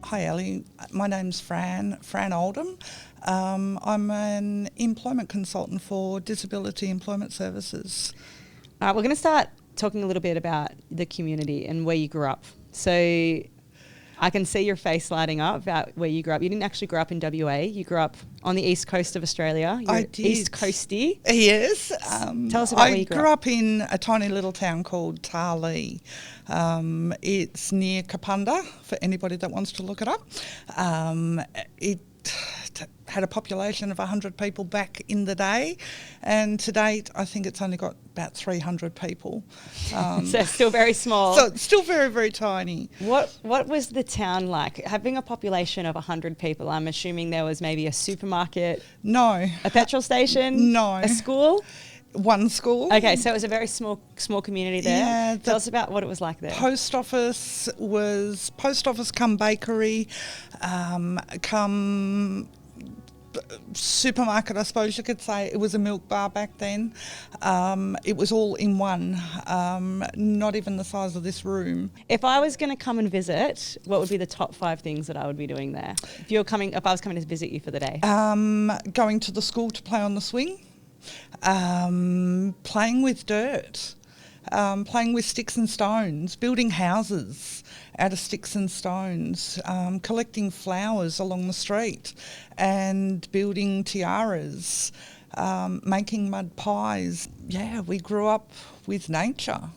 Hi Ellie, my name's Fran Oldham. I'm an employment consultant for Disability Employment Services. We're going to start talking a little bit about the community and where you grew up. So I can see your face lighting up about where you grew up. You didn't actually grow up in WA. You grew up on the east coast of Australia. You're I did. East Coastie. Yes. Tell us about where you I grew up in a tiny little town called Tarlee. It's near Kapunda, for anybody that wants to look it up. It had a population of 100 people back in the day, and to date I think it's only got about 300 people. So it's still very small. So it's still very, very tiny. What was the town like? Having a population of 100 people, I'm assuming there was maybe a supermarket? No. A petrol station? No. A school? One school. Okay, so it was a very small community there. Yeah, Tell us about what it was like there. Post office come bakery, come supermarket, I suppose you could say. It was a milk bar back then. It was all in one, not even the size of this room. If I was going to come and visit, what would be the top 5 things that I would be doing there? If I was coming to visit you for the day. Going to the school to play on the swing, playing with dirt, playing with sticks and stones, building houses out of sticks and stones, collecting flowers along the street and building tiaras, making mud pies. Yeah, we grew up with nature.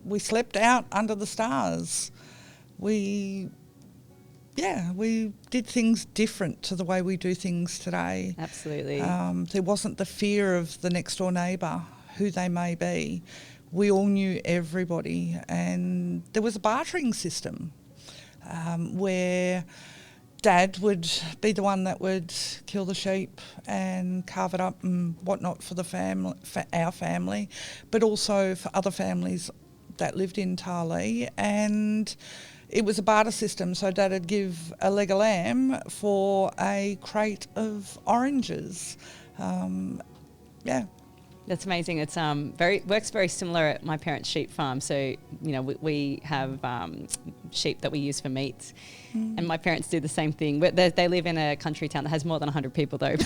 We slept out under the stars. We did things different to the way we do things today. Absolutely. There wasn't the fear of the next door neighbour, who they may be. We all knew everybody, and there was a bartering system where Dad would be the one that would kill the sheep and carve it up and whatnot for the family, for our family, but also for other families that lived in Tarlee. And it was a barter system, so Dad would give a leg of lamb for a crate of oranges. That's amazing. It's works very similar at my parents' sheep farm. So, we have sheep that we use for meat, and my parents do the same thing. They live in a country town that has more than 100 people though.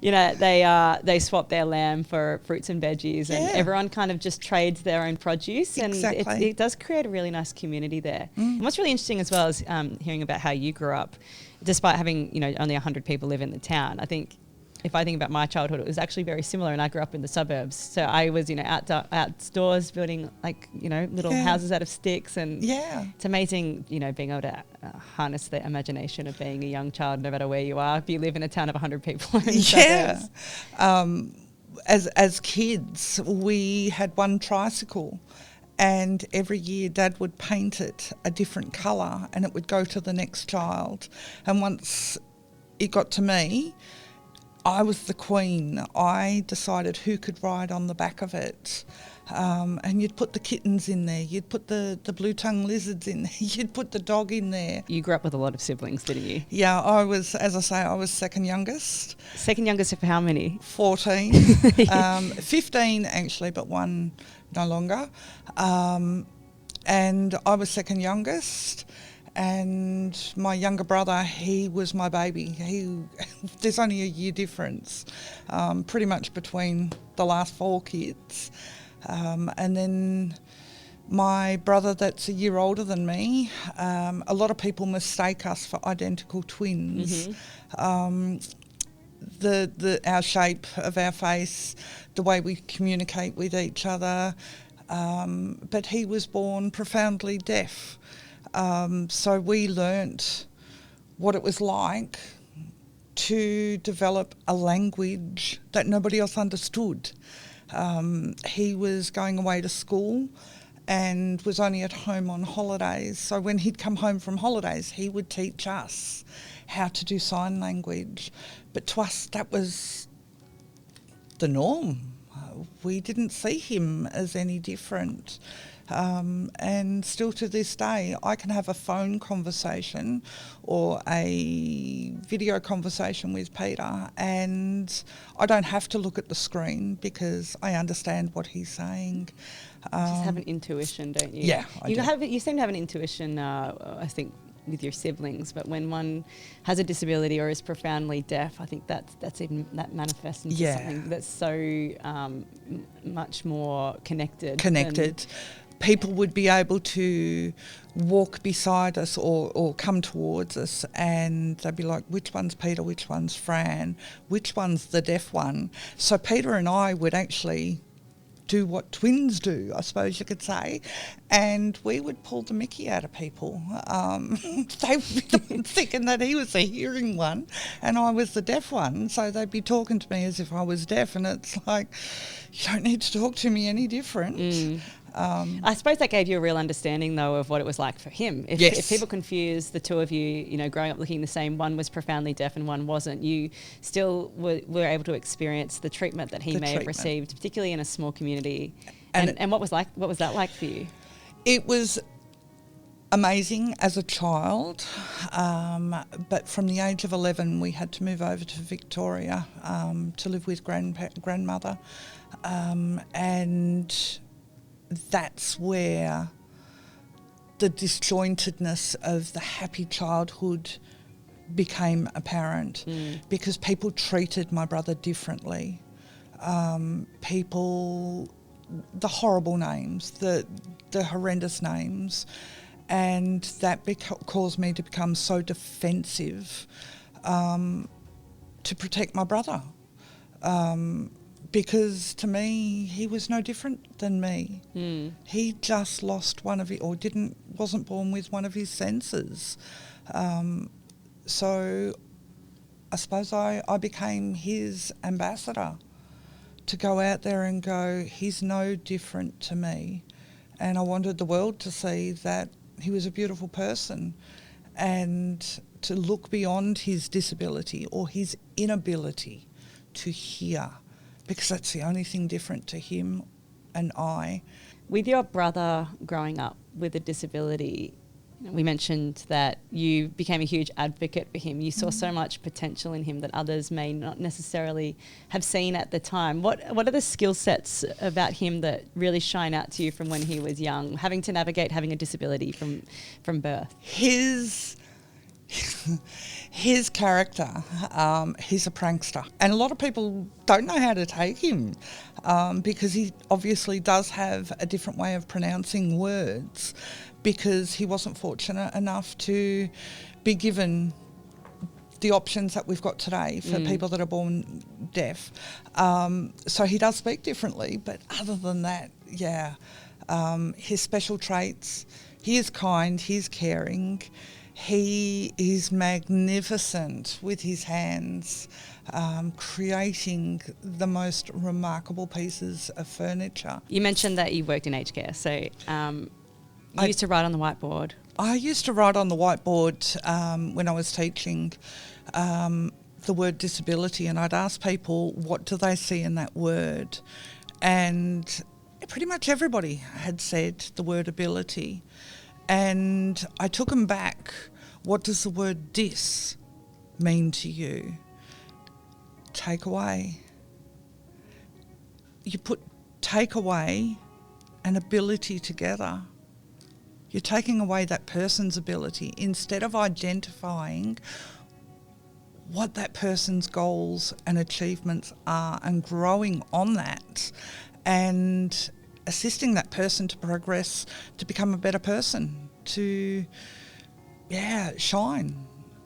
They swap their lamb for fruits and veggies, and everyone kind of just trades their own produce, and it does create a really nice community there. And what's really interesting as well is hearing about how you grew up, despite having only 100 people live in the town. I think, if I think about my childhood, it was actually very similar, and I grew up in the suburbs. So I was, outdoors building little houses out of sticks, and it's amazing, being able to harness the imagination of being a young child, no matter where you are. If you live in a town of 100 people in the suburbs. As kids, we had one tricycle, and every year Dad would paint it a different colour, and it would go to the next child. And once it got to me, I was the queen. I decided who could ride on the back of it. And you'd put the kittens in there. You'd put the blue-tongued lizards in there. You'd put the dog in there. You grew up with a lot of siblings, didn't you? Yeah, I was second youngest. Second youngest of how many? 14. 15 actually, but one no longer. And I was second youngest. And my younger brother, he was my baby. There's only a year difference, pretty much between the last 4 kids. And then my brother that's a year older than me, a lot of people mistake us for identical twins. Our shape of our face, the way we communicate with each other. But he was born profoundly deaf. So we learnt what it was like to develop a language that nobody else understood. He was going away to school and was only at home on holidays. So when he'd come home from holidays, he would teach us how to do sign language. But to us, that was the norm. We didn't see him as any different. And still to this day, I can have a phone conversation or a video conversation with Peter, and I don't have to look at the screen because I understand what he's saying. Just have an intuition, don't you? Yeah, I do. You seem to have an intuition, I think, with your siblings, but when one has a disability or is profoundly deaf, I think that manifests into something that's so much more connected. People would be able to walk beside us or come towards us, and they'd be like, which one's Peter, which one's Fran, which one's the deaf one? So Peter and I would actually do what twins do, I suppose you could say, and we would pull the mickey out of people. They would be thinking that he was the hearing one and I was the deaf one, so they'd be talking to me as if I was deaf, and it's like, you don't need to talk to me any different. I suppose that gave you a real understanding, though, of what it was like for him. If people confuse the two of you, growing up looking the same, one was profoundly deaf and one wasn't, you still were able to experience the treatment that he may have received, particularly in a small community. And what was that like for you? It was amazing as a child, but from the age of 11 we had to move over to Victoria to live with grandmother, and that's where the disjointedness of the happy childhood became apparent, because people treated my brother differently. The horrible names, the horrendous names, and that caused me to become so defensive to protect my brother. Because to me, he was no different than me. He just lost wasn't born with one of his senses. So I suppose I became his ambassador to go out there and go, he's no different to me. And I wanted the world to see that he was a beautiful person, and to look beyond his disability or his inability to hear, because that's the only thing different to him and I. With your brother growing up with a disability, we mentioned that you became a huge advocate for him. You saw so much potential in him that others may not necessarily have seen at the time. What are the skill sets about him that really shine out to you from when he was young, having to navigate having a disability from birth? His character, he's a prankster, and a lot of people don't know how to take him because he obviously does have a different way of pronouncing words, because he wasn't fortunate enough to be given the options that we've got today for people that are born deaf. So he does speak differently, but other than that, his special traits, he is kind, he's caring, he is magnificent with his hands, creating the most remarkable pieces of furniture. You mentioned that you worked in aged care, so you used to write on the whiteboard. I used to write on the whiteboard when I was teaching the word disability, and I'd ask people what do they see in that word, and pretty much everybody had said the word ability. And I took them back. What does the word dis mean to you? Take away. You put take away and ability together. You're taking away that person's ability instead of identifying what that person's goals and achievements are and growing on that and assisting that person to progress, to become a better person, to, shine.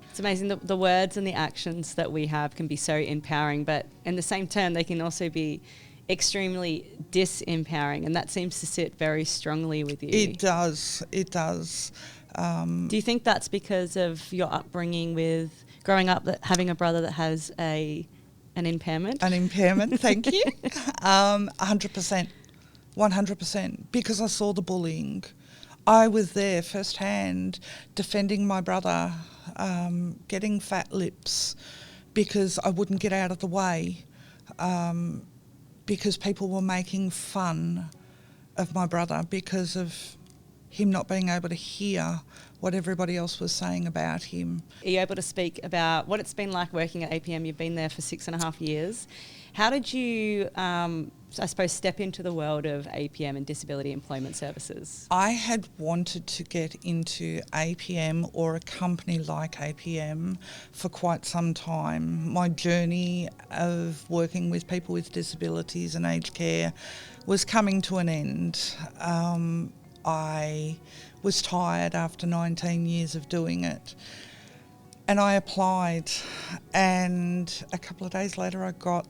It's amazing the words and the actions that we have can be so empowering, but in the same turn they can also be extremely disempowering, and that seems to sit very strongly with you. It does. Do you think that's because of your upbringing with growing up, that having a brother that has an impairment? An impairment, thank you. 100%. 100%, because I saw the bullying. I was there firsthand defending my brother, getting fat lips because I wouldn't get out of the way, because people were making fun of my brother because of him not being able to hear what everybody else was saying about him. Are you able to speak about what it's been like working at APM? You've been there for 6.5 years. How did you, I suppose, step into the world of APM and disability employment services? I had wanted to get into APM or a company like APM for quite some time. My journey of working with people with disabilities and aged care was coming to an end. I was tired after 19 years of doing it. And I applied, and a couple of days later I got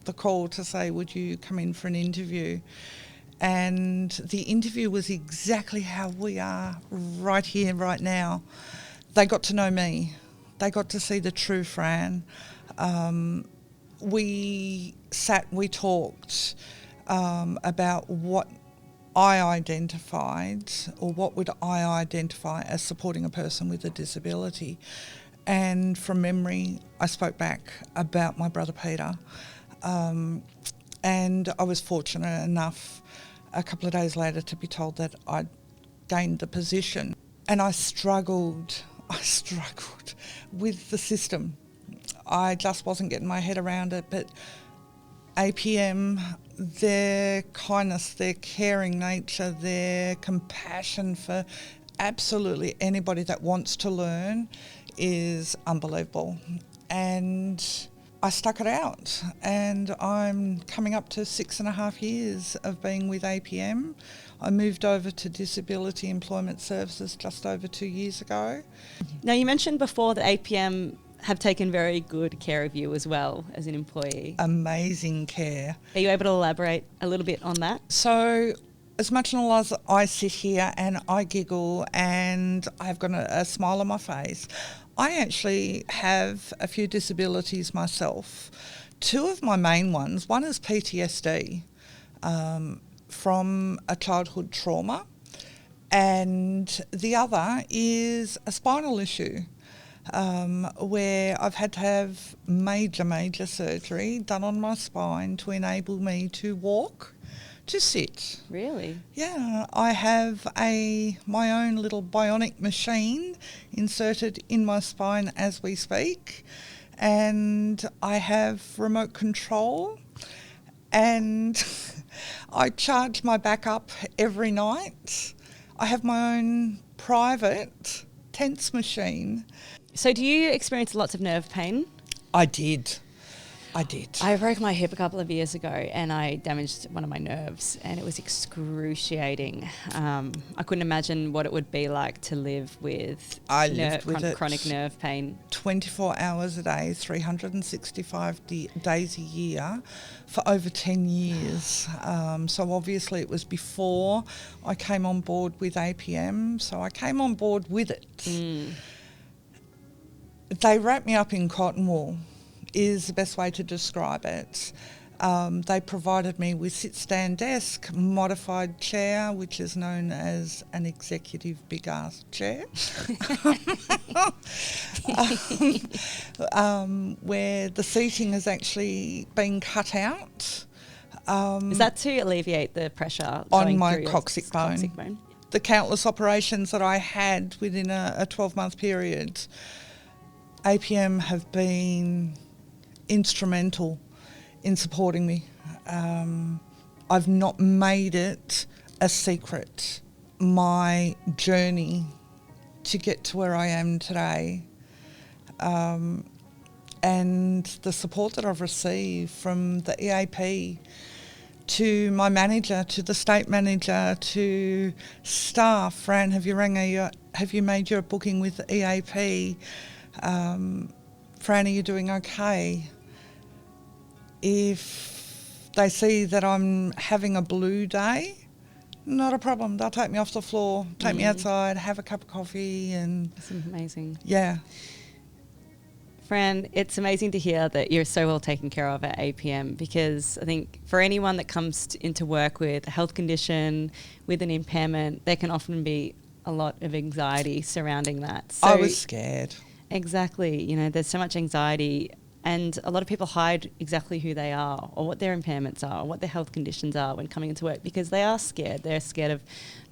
the call to say, would you come in for an interview? And the interview was exactly how we are right here, right now. They got to know me. They got to see the true Fran. We sat, we talked about what I identified, or what would I identify as supporting a person with a disability. And from memory, I spoke back about my brother Peter. And I was fortunate enough a couple of days later to be told that I'd gained the position. And I struggled with the system. I just wasn't getting my head around it. But APM, their kindness, their caring nature, their compassion for absolutely anybody that wants to learn is unbelievable. And I stuck it out, and I'm coming up to 6.5 years of being with APM. I moved over to Disability Employment Services just over 2 years ago. Now, you mentioned before that APM have taken very good care of you as well as an employee. Amazing care. Are you able to elaborate a little bit on that? So, as much as I sit here and I giggle and I've got a smile on my face, I actually have a few disabilities myself. Two of my main ones, one is PTSD from a childhood trauma, and the other is a spinal issue where I've had to have major surgery done on my spine to enable me to walk, to sit. Really? Yeah, I have my own little bionic machine inserted in my spine as we speak, and I have remote control, and I charge my back up every night. I have my own private tense machine. So do you experience lots of nerve pain? I did. I broke my hip a couple of years ago and I damaged one of my nerves, and it was excruciating. I couldn't imagine what it would be like to live with chronic nerve pain. 24 hours a day, 365 days a year for over 10 years. So obviously it was before I came on board with APM, so I came on board with it. They wrapped me up in cotton wool, is the best way to describe it. They provided me with sit-stand desk, modified chair, which is known as an executive big-ass chair, where the seating has actually been cut out. Is that to alleviate the pressure on my coccyx bone? The countless operations that I had within a 12-month period, APM have been instrumental in supporting me. I've not made it a secret. My journey to get to where I am today, and the support that I've received from the EAP, to my manager, to the state manager, to staff. Fran, have you made your booking with the EAP? Fran, are you doing okay? If they see that I'm having a blue day, not a problem. They'll take me off the floor, take me outside, have a cup of coffee, and that's amazing. Yeah. Fran, it's amazing to hear that you're so well taken care of at APM, because I think for anyone that comes into work with a health condition, with an impairment, there can often be a lot of anxiety surrounding that. So I was scared. Exactly. You know, there's so much anxiety And a lot of people hide exactly who they are or what their impairments are or what their health conditions are when coming into work because they are scared. They're scared of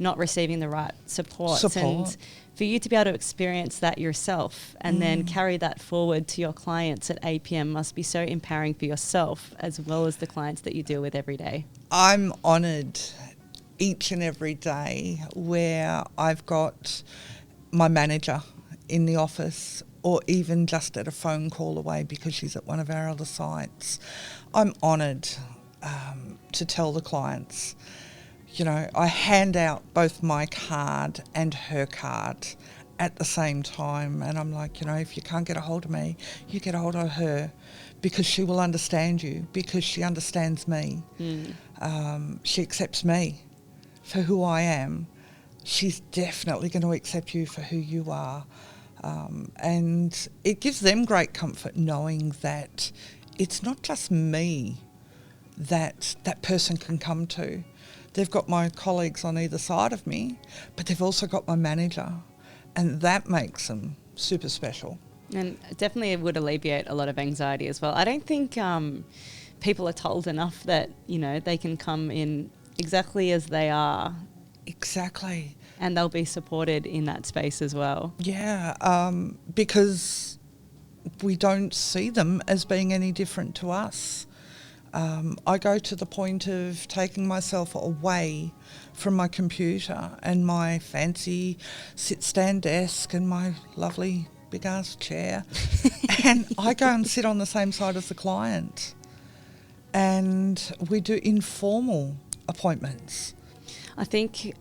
not receiving the right support. And for you to be able to experience that yourself and then carry that forward to your clients at APM must be so empowering for yourself as well as the clients that you deal with every day. I'm honoured each and every day where I've got my manager in the office or even just at a phone call away because she's at one of our other sites. I'm honoured to tell the clients, you know, I hand out both my card and her card at the same time, and I'm like, you know, if you can't get a hold of me, you get a hold of her because she will understand you, because she understands me. She accepts me for who I am. She's definitely going to accept you for who you are. And it gives them great comfort knowing that it's not just me that that person can come to. They've got my colleagues on either side of me, but they've also got my manager, and that makes them super special. And definitely it would alleviate a lot of anxiety as well. I don't think people are told enough that, you know, they can come in exactly as they are. Exactly. And they'll be supported in that space as well. Yeah, because we don't see them as being any different to us. I go to the point of taking myself away from my computer and my fancy sit-stand desk and my lovely big-ass chair and I go and sit on the same side as the client and we do informal appointments. I think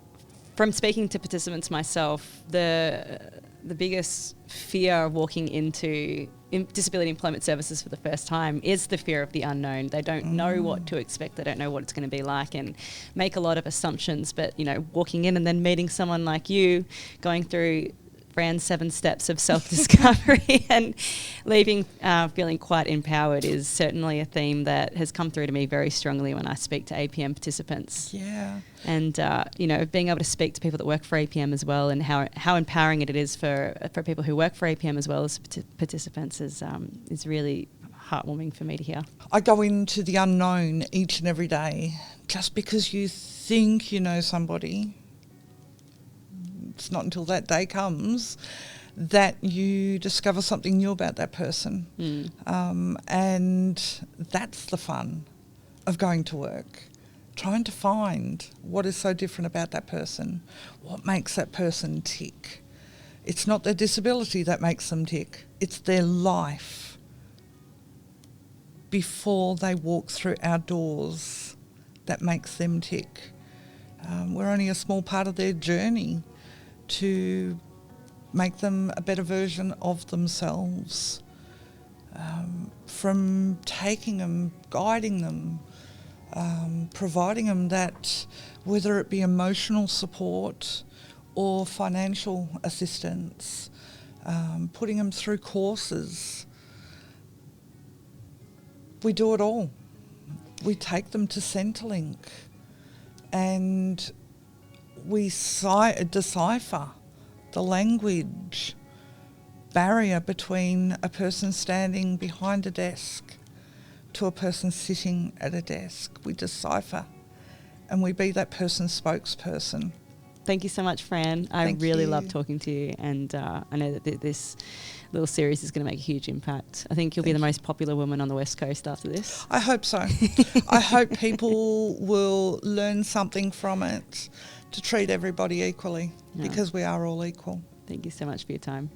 from speaking to participants myself, the biggest fear of walking into disability employment services for the first time is the fear of the unknown. They don't know what to expect. They don't know what it's going to be like and make a lot of assumptions. But, you know, walking in and then meeting someone like you, going through Fran's 7 steps of self-discovery and leaving feeling quite empowered is certainly a theme that has come through to me very strongly when I speak to APM participants. Yeah. And, you know, being able to speak to people that work for APM as well and how empowering it is for people who work for APM as well as participants is really heartwarming for me to hear. I go into the unknown each and every day. Just because you think you know somebody, it's not until that day comes that you discover something new about that person. And that's the fun of going to work, trying to find what is so different about that person, what makes that person tick. It's not their disability that makes them tick, it's their life before they walk through our doors that makes them tick. We're only a small part of their journey to make them a better version of themselves, from taking them, guiding them, providing them that, whether it be emotional support or financial assistance, putting them through courses. We do it all. We take them to Centrelink and we decipher the language barrier between a person standing behind a desk to a person sitting at a desk. We decipher and we be that person's spokesperson. Thank you so much, Fran. I really love talking to you, and I know that this little series is going to make a huge impact. I think you'll be the most popular woman on the West Coast after this. I hope so. I hope people will learn something from it to treat everybody equally, because we are all equal. Thank you so much for your time.